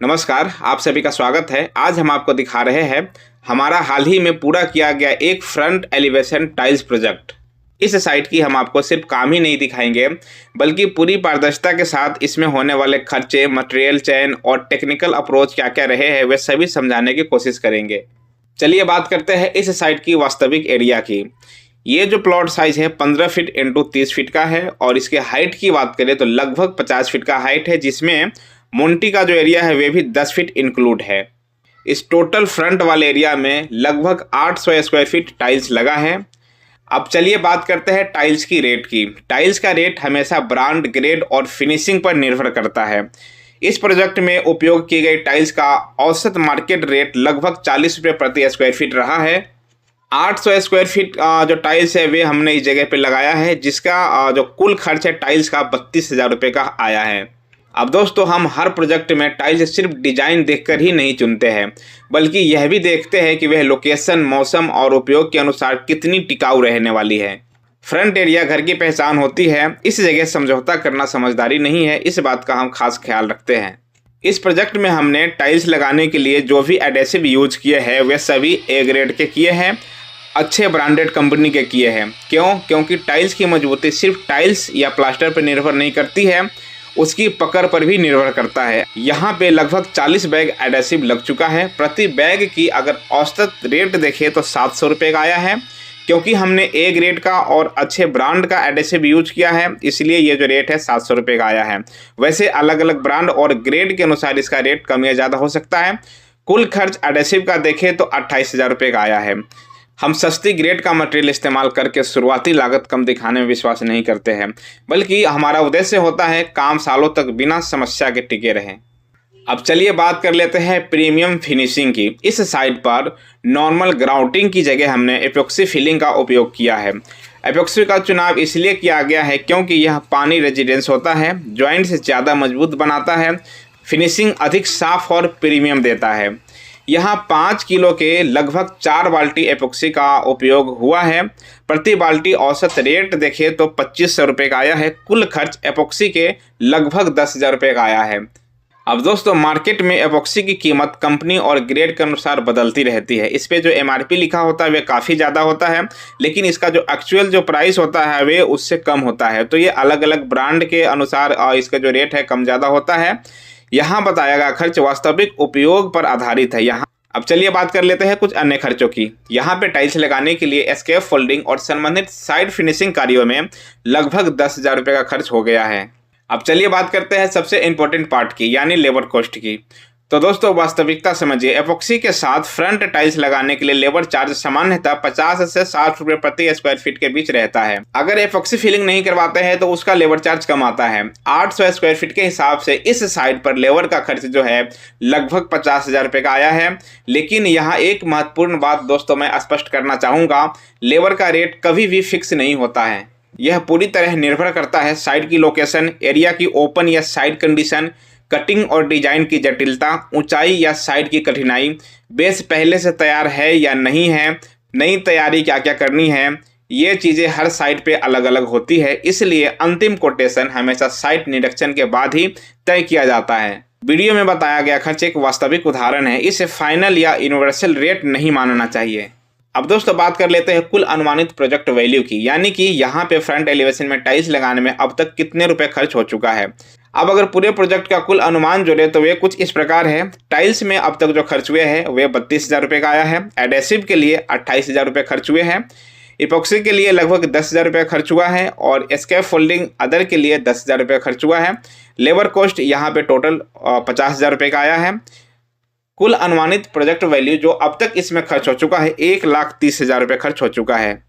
नमस्कार, आप सभी का स्वागत है। आज हम आपको दिखा रहे हैं हमारा हाल ही में पूरा किया गया एक फ्रंट एलिवेशन टाइल्स प्रोजेक्ट। इस साइट की हम आपको सिर्फ काम ही नहीं दिखाएंगे बल्कि पूरी पारदर्शिता के साथ इसमें होने वाले खर्चे, मटेरियल चयन और टेक्निकल अप्रोच क्या क्या रहे हैं वे सभी समझाने की कोशिश करेंगे। चलिए बात करते हैं इस साइट की वास्तविक एरिया की। ये जो प्लॉट साइज है 15 फीट इंटू 30 फीट का है और इसके हाइट की बात करें तो लगभग 50 फीट का हाइट है, जिसमें मोन्टी का जो एरिया है वे भी 10 फीट इंक्लूड है। इस टोटल फ्रंट वाले एरिया में लगभग 800 स्क्वायर फीट टाइल्स लगा है। अब चलिए बात करते हैं टाइल्स की रेट की। टाइल्स का रेट हमेशा ब्रांड, ग्रेड और फिनिशिंग पर निर्भर करता है। इस प्रोजेक्ट में उपयोग की गई टाइल्स का औसत मार्केट रेट लगभग 40 रुपये प्रति स्क्वायर फीट रहा है। 800 स्क्वायर फीट जो टाइल्स है वे हमने इस जगह पे लगाया है, जिसका जो कुल खर्च है टाइल्स का 32,000 रुपये का आया है। अब दोस्तों, हम हर प्रोजेक्ट में टाइल्स सिर्फ डिजाइन देखकर ही नहीं चुनते हैं बल्कि यह भी देखते हैं कि वह लोकेशन, मौसम और उपयोग के अनुसार कितनी टिकाऊ रहने वाली है। फ्रंट एरिया घर की पहचान होती है, इस जगह समझौता करना समझदारी नहीं है, इस बात का हम खास ख्याल रखते हैं। इस प्रोजेक्ट में हमने टाइल्स लगाने के लिए जो भी एडेसिव यूज किए हैं वे सभी ए ग्रेड के किए हैं, अच्छे ब्रांडेड कंपनी के किए हैं। क्योंकि टाइल्स की मजबूती सिर्फ टाइल्स या प्लास्टर पर निर्भर नहीं करती है, उसकी पकड़ पर भी निर्भर करता है। यहाँ पे लगभग 40 बैग एडेसिव लग चुका है। प्रति बैग की अगर औसत रेट देखें तो 700 रुपये का आया है। क्योंकि हमने ए ग्रेड का और अच्छे ब्रांड का एडेसिव यूज किया है, इसलिए ये जो रेट है 700 रुपये का आया है। वैसे अलग अलग ब्रांड और ग्रेड के अनुसार इसका रेट कम या ज़्यादा हो सकता है। कुल खर्च एडेसिव का देखें तो 28,000 रुपये का आया है। हम सस्ती ग्रेड का मटेरियल इस्तेमाल करके शुरुआती लागत कम दिखाने में विश्वास नहीं करते हैं, बल्कि हमारा उद्देश्य होता है काम सालों तक बिना समस्या के टिके रहें। अब चलिए बात कर लेते हैं प्रीमियम फिनिशिंग की। इस साइट पर नॉर्मल ग्राउटिंग की जगह हमने एपॉक्सी फिलिंग का उपयोग किया है। एपॉक्सी का चुनाव इसलिए किया गया है क्योंकि यह पानी रेजिडेंस होता है, जॉइंट से ज़्यादा मजबूत बनाता है, फिनिशिंग अधिक साफ और प्रीमियम देता है। यहाँ 5 किलो के लगभग 4 बाल्टी एपॉक्सी का उपयोग हुआ है। प्रति बाल्टी औसत रेट देखें तो 2500 रुपये का आया है। कुल खर्च एपॉक्सी के लगभग 10,000 रुपये का आया है। अब दोस्तों, मार्केट में एपॉक्सी की कीमत कंपनी और ग्रेड के अनुसार बदलती रहती है। इस पे जो MRP लिखा होता है वे काफ़ी ज़्यादा होता है, लेकिन इसका जो एक्चुअल जो प्राइस होता है वे उससे कम होता है। तो ये अलग अलग ब्रांड के अनुसार इसका जो रेट है कम ज़्यादा होता है। यहाँ बताया गया खर्च वास्तविक उपयोग पर आधारित है। यहाँ अब चलिए बात कर लेते हैं कुछ अन्य खर्चों की। यहाँ पे टाइल्स लगाने के लिए एस्केप फोल्डिंग और संबंधित साइड फिनिशिंग कार्यों में लगभग 10,000 रुपये का खर्च हो गया है। अब चलिए बात करते हैं सबसे इम्पोर्टेंट पार्ट की, यानी लेबर कॉस्ट की। तो दोस्तों, वास्तविकता समझिए, एपॉक्सी के साथ फ्रंट टाइल्स लगाने के लिए लेबर चार्ज सामान्यतः 50 से 60 रुपये प्रति स्क्वायर फीट के बीच रहता है। अगर एपॉक्सी फिलिंग नहीं करवाते हैं तो उसका लेबर चार्ज कम आता है। 800 स्क्वायर फीट के हिसाब से इस साइट पर लेबर का खर्च जो है लगभग 50,000 रुपये का आया है। लेकिन यहाँ एक महत्वपूर्ण बात दोस्तों मैं स्पष्ट करना चाहूँगा, लेबर का रेट कभी भी फिक्स नहीं होता है। यह पूरी तरह निर्भर करता है साइट की लोकेशन, एरिया की ओपन या साइड कंडीशन, कटिंग और डिजाइन की जटिलता, ऊंचाई या साइड की कठिनाई, बेस पहले से तैयार है या नहीं है, नई तैयारी क्या क्या करनी है, ये चीज़ें हर साइट पे अलग अलग होती है। इसलिए अंतिम कोटेशन हमेशा साइट निरीक्षण के बाद ही तय किया जाता है। वीडियो में बताया गया खर्च एक वास्तविक उदाहरण है, इसे फाइनल या यूनिवर्सल रेट नहीं मानना चाहिए। अब दोस्तों, बात कर लेते हैं कुल अनुमानित प्रोजेक्ट वैल्यू की, यानी कि यहाँ पे फ्रंट एलिवेशन में टाइल्स लगाने में अब तक कितने रुपए खर्च हो चुका है। अब अगर पूरे प्रोजेक्ट का कुल अनुमान जोड़े तो वे कुछ इस प्रकार है। टाइल्स में अब तक जो खर्च हुए हैं वे 32,000 रुपये का आया है। एडेसिव के लिए 28,000 रुपये खर्च हुए हैं। इपॉक्सी के लिए लगभग 10,000 रुपये खर्च हुआ है और एस्केप फोल्डिंग अदर के लिए 10,000 रुपये खर्च हुआ है। लेबर कॉस्ट यहाँ पे टोटल 50,000 रुपये का आया है। कुल अनुमानित प्रोजेक्ट वैल्यू जो अब तक इसमें खर्च हो चुका है 1,30,000 रुपये खर्च हो चुका है।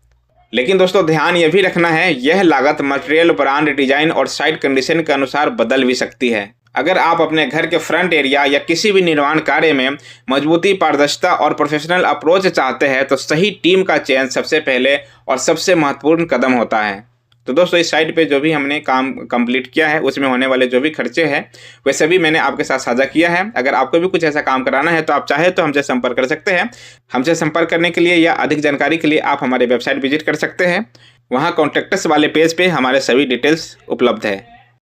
लेकिन दोस्तों, ध्यान यह भी रखना है, यह लागत मटेरियल, ब्रांड, डिजाइन और साइट कंडीशन के अनुसार बदल भी सकती है। अगर आप अपने घर के फ्रंट एरिया या किसी भी निर्माण कार्य में मजबूती, पारदर्शिता और प्रोफेशनल अप्रोच चाहते हैं तो सही टीम का चयन सबसे पहले और सबसे महत्वपूर्ण कदम होता है। तो दोस्तों, इस साइट पे जो भी हमने काम कंप्लीट किया है उसमें होने वाले जो भी खर्चे हैं वे सभी मैंने आपके साथ साझा किया है। अगर आपको भी कुछ ऐसा काम कराना है तो आप चाहे तो हमसे संपर्क कर सकते हैं। हमसे संपर्क करने के लिए या अधिक जानकारी के लिए आप हमारे वेबसाइट विजिट कर सकते हैं। वहाँ कॉन्टैक्ट अस वाले पेज पे हमारे सभी डिटेल्स उपलब्ध है।